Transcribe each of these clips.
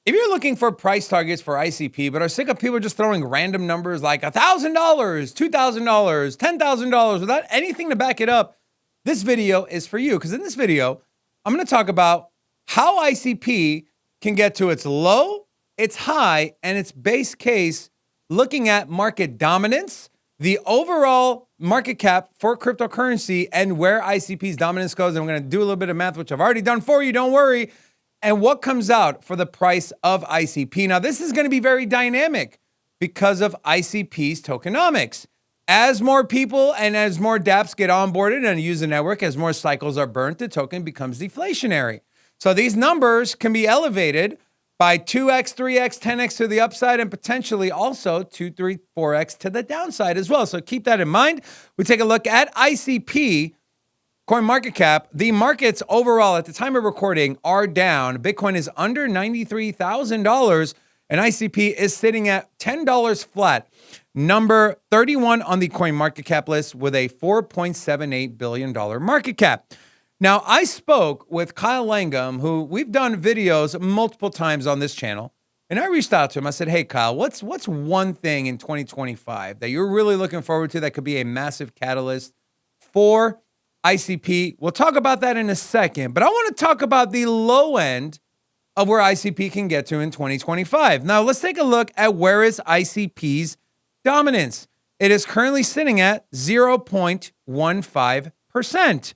If you're looking for price targets for ICP, but are sick of people just throwing random numbers like $1,000, $2,000, $10,000 without anything to back it up, this video is for you. Because in this video, I'm going to talk about how ICP can get to its low, its high, and its base case, looking at market dominance, the overall market cap for cryptocurrency, and where ICP's dominance goes. And I'm going to do a little bit of math, which I've already done for you. Don't worry. And what comes out for the price of ICP. Now, this is going to be very dynamic because of ICP's tokenomics. As more people and as more dApps get onboarded and use the network, as more cycles are burnt, the token becomes deflationary. So these numbers can be elevated by 2x, 3x, 10x to the upside, and potentially also 2, 3, 4x to the downside as well. So keep that in mind. We take a look at ICP. CoinMarketCap, the markets overall at the time of recording are down. Bitcoin is under $93,000 and ICP is sitting at $10 flat. Number 31 on the CoinMarketCap list with a $4.78 billion market cap. Now, I spoke with Kyle Langum, who we've done videos multiple times on this channel, and I reached out to him. I said, hey, Kyle, what's one thing in 2025 that you're really looking forward to that could be a massive catalyst for ICP? We'll talk about that in a second, but I want to talk about the low end of where ICP can get to in 2025. Now, let's take a look at where is ICP's dominance. It is currently sitting at 0.15%.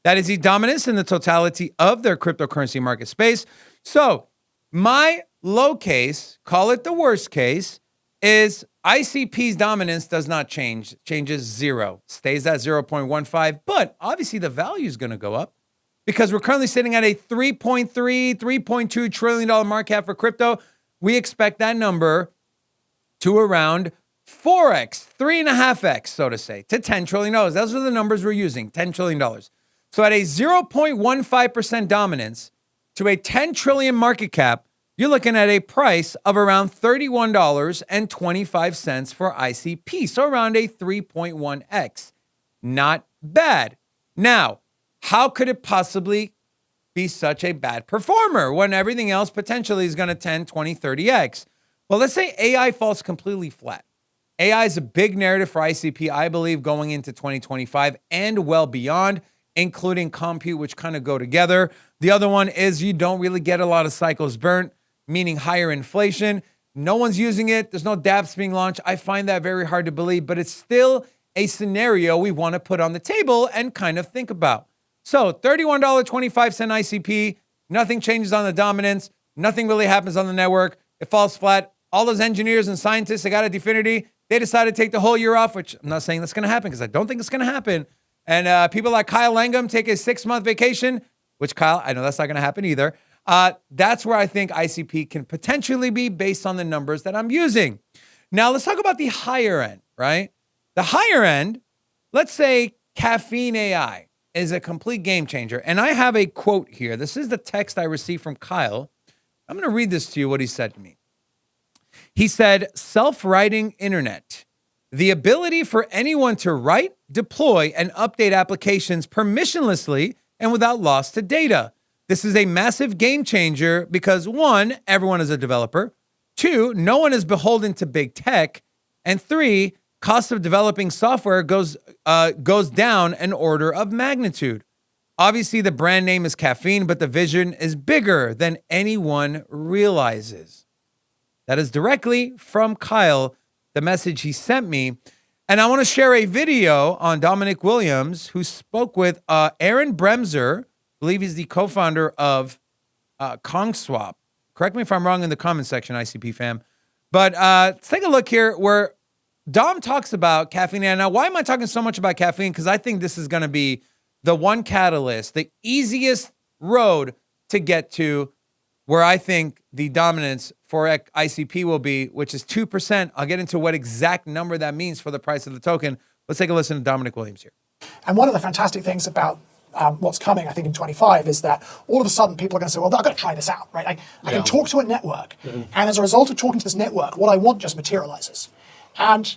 That is the dominance in the totality of their cryptocurrency market space. So my low case, call it the worst case, is ICP's dominance does not change, changes zero, stays at 0.15, but obviously the value is going to go up because we're currently sitting at a $3.3, $3.2 trillion market cap for crypto. We expect that number to around 4x, 3.5x, so to say, to $10 trillion. Those are the numbers we're using, $10 trillion. So at a 0.15% dominance to a 10 trillion market cap, you're looking at a price of around $31.25 for ICP. So around a 3.1x. Not bad. Now, how could it possibly be such a bad performer when everything else potentially is going to 10, 20, 30x? Well, let's say AI falls completely flat. AI is a big narrative for ICP, I believe, going into 2025 and well beyond, including compute, which kind of go together. The other one is you don't really get a lot of cycles burnt, meaning higher inflation. No one's using it. There's no dApps being launched. I find that very hard to believe, but it's still a scenario we want to put on the table and kind of think about. So $31.25 ICP, nothing changes on the dominance. Nothing really happens on the network. It falls flat. All those engineers and scientists that got at DFINITY, they decided to take the whole year off, which I'm not saying that's going to happen because I don't think it's going to happen. And people like Kyle Langum take a 6-month vacation, which Kyle, I know that's not going to happen either. That's where I think ICP can potentially be based on the numbers that I'm using. Now, let's talk about the higher end, right? The higher end, let's say Caffeine AI is a complete game changer. And I have a quote here. This is the text I received from Kyle. I'm going to read this to you, what he said to me. He said, self-writing internet. The ability for anyone to write, deploy, and update applications permissionlessly and without loss to data. This is a massive game changer because 1, everyone is a developer. 2, no one is beholden to big tech. And 3, cost of developing software goes down an order of magnitude. Obviously, the brand name is Caffeine, but the vision is bigger than anyone realizes. That is directly from Kyle, the message he sent me. And I want to share a video on Dominic Williams, who spoke with Aaron Bremser. I believe he's the co-founder of KongSwap. Correct me if I'm wrong in the comment section, ICP fam. But let's take a look here where Dom talks about caffeine. And now, why am I talking so much about caffeine? Because I think this is going to be the one catalyst, the easiest road to get to where I think the dominance for ICP will be, which is 2%. I'll get into what exact number that means for the price of the token. Let's take a listen to Dominic Williams here. And one of the fantastic things about what's coming, I think, in 25 is that all of a sudden people are going to say, well, I've got to try this out, right? I can talk to a network. And as a result of talking to this network, what I want just materializes. And,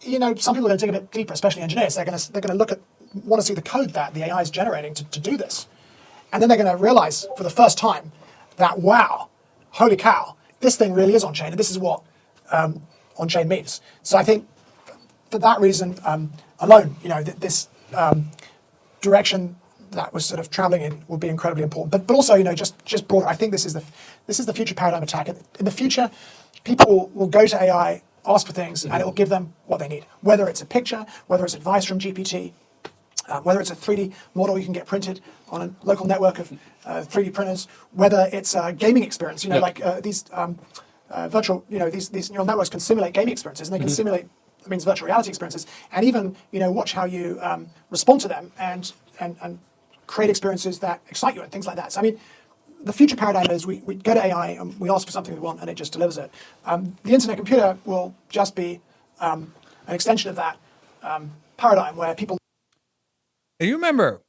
you know, some people are going to dig a bit deeper, especially engineers. They're going to look at, want to see the code that the AI is generating to do this. And then they're going to realize for the first time that, wow, holy cow, this thing really is on-chain, and this is what on-chain means. So I think for that reason alone, this direction that was sort of traveling in will be incredibly important. But also, just broader, I think this is the future paradigm attack. In the future, people will go to AI, ask for things, and it will give them what they need. Whether it's a picture, whether it's advice from GPT, whether it's a 3D model you can get printed on a local network of 3D printers, whether it's a gaming experience, like these virtual, these neural networks can simulate gaming experiences, and they can simulate, that means virtual reality experiences, and even, watch how you respond to them and create experiences that excite you and things like that. So, I mean, the future paradigm is we go to AI and we ask for something we want and it just delivers it. The internet computer will just be an extension of that paradigm where people... And you remember,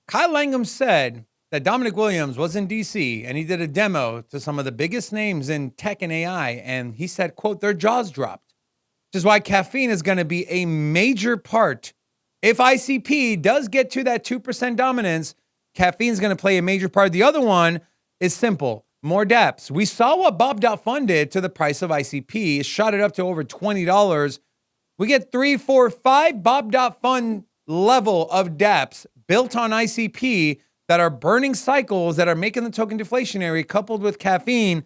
Kyle Langham said that Dominic Williams was in DC and he did a demo to some of the biggest names in tech and AI. And he said, quote, their jaws dropped, which is why caffeine is going to be a major part. If ICP does get to that 2% dominance, caffeine is going to play a major part. The other one is simple, more dApps. We saw what Bob.Fun did to the price of ICP. It shot it up to over $20. We get 3, 4, 5 Bob.Fun level of dApps built on ICP that are burning cycles that are making the token deflationary, coupled with caffeine.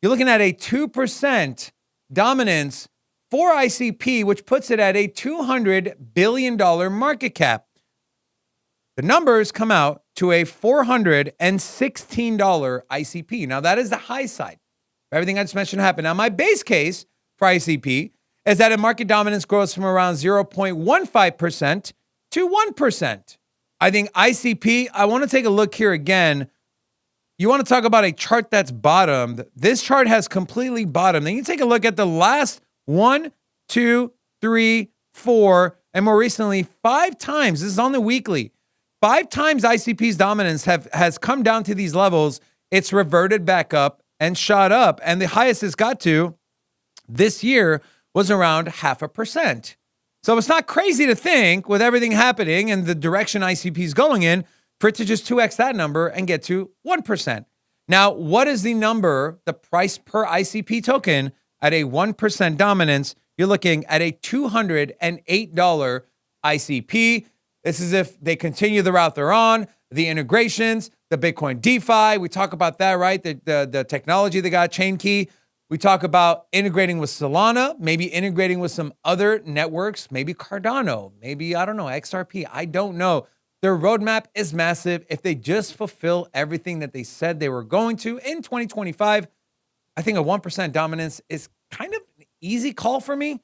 You're looking at a 2% dominance for ICP, which puts it at a $200 billion market cap. The numbers come out to a $416 ICP. Now, that is the high side. Everything I just mentioned happened. Now, my base case for ICP is that a market dominance grows from around 0.15% to 1%. I think ICP, I want to take a look here again. You want to talk about a chart that's bottomed. This chart has completely bottomed. Then you take a look at the last 1, 2, 3, 4, and more recently, 5 times. This is on the weekly. 5 times ICP's dominance has come down to these levels. It's reverted back up and shot up. And the highest it's got to this year was around 0.5%. So it's not crazy to think, with everything happening and the direction ICP is going in, for it to just 2x that number and get to 1%. Now, what is the number, the price per ICP token at a 1% dominance? You're looking at a $208 ICP. This is if they continue the route they're on, the integrations, the Bitcoin DeFi. We talk about that, right? The technology they got, Chain Key. We talk about integrating with Solana, maybe integrating with some other networks, maybe Cardano, maybe, I don't know, XRP. I don't know. Their roadmap is massive. If they just fulfill everything that they said they were going to in 2025, I think a 1% dominance is kind of an easy call for me.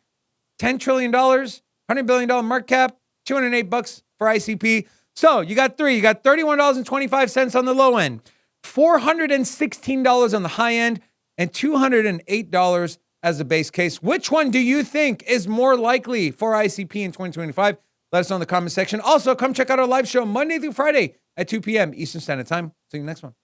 $10 trillion, $100 billion market cap, $208 for ICP. So you got 3. You got $31.25 on the low end, $416 on the high end, and $208 as the base case. Which one do you think is more likely for ICP in 2025? Let us know in the comment section. Also, come check out our live show Monday through Friday at 2 p.m. Eastern Standard Time. See you next one.